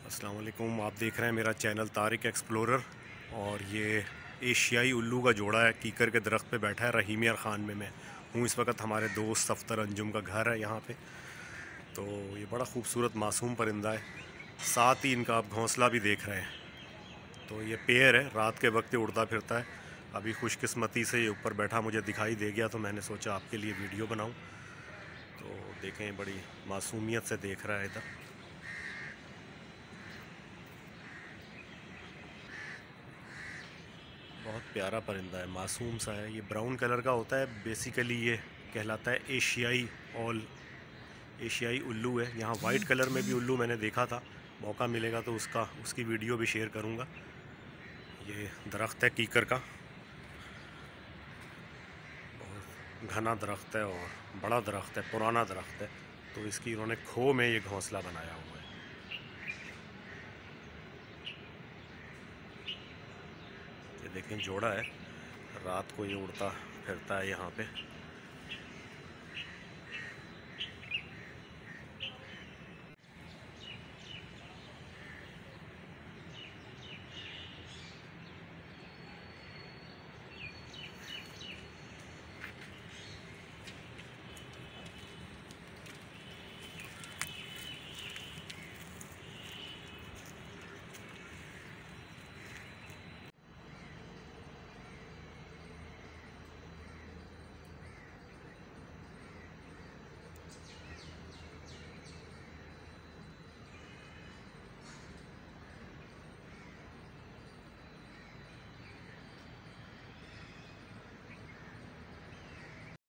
अस्सलाम वालेकुम। आप देख रहे हैं मेरा चैनल तारिक एक्सप्लोरर। और ये एशियाई उल्लू का जोड़ा है, कीकर के दरख्त पे बैठा है। रहीम यार ख़ान में मैं हूँ इस वक्त। हमारे दोस्त सफ्तर अंजुम का घर है यहाँ पे। तो ये बड़ा खूबसूरत मासूम परिंदा है। साथ ही इनका आप घोंसला भी देख रहे हैं। तो ये पेयर है, रात के वक्त उड़ता फिरता है। अभी खुशकिस्मती से ये ऊपर बैठा मुझे दिखाई दे गया, तो मैंने सोचा आपके लिए वीडियो बनाऊँ। तो देखें, बड़ी मासूमियत से देख रहा है इधर। बहुत प्यारा परिंदा है, मासूम सा है। ये ब्राउन कलर का होता है। बेसिकली ये कहलाता है एशियाई उल्लू है। यहाँ वाइट कलर में भी उल्लू मैंने देखा था। मौका मिलेगा तो उसकी वीडियो भी शेयर करूँगा। ये दरख्त है कीकर का, बहुत घना दरख्त है और बड़ा दरख्त है, पुराना दरख्त है। तो इसकी इन्होंने खो में ये घोंसला बनाया हुआ है। ये देखें, जोड़ा है, रात को ये उड़ता फिरता है यहाँ पे।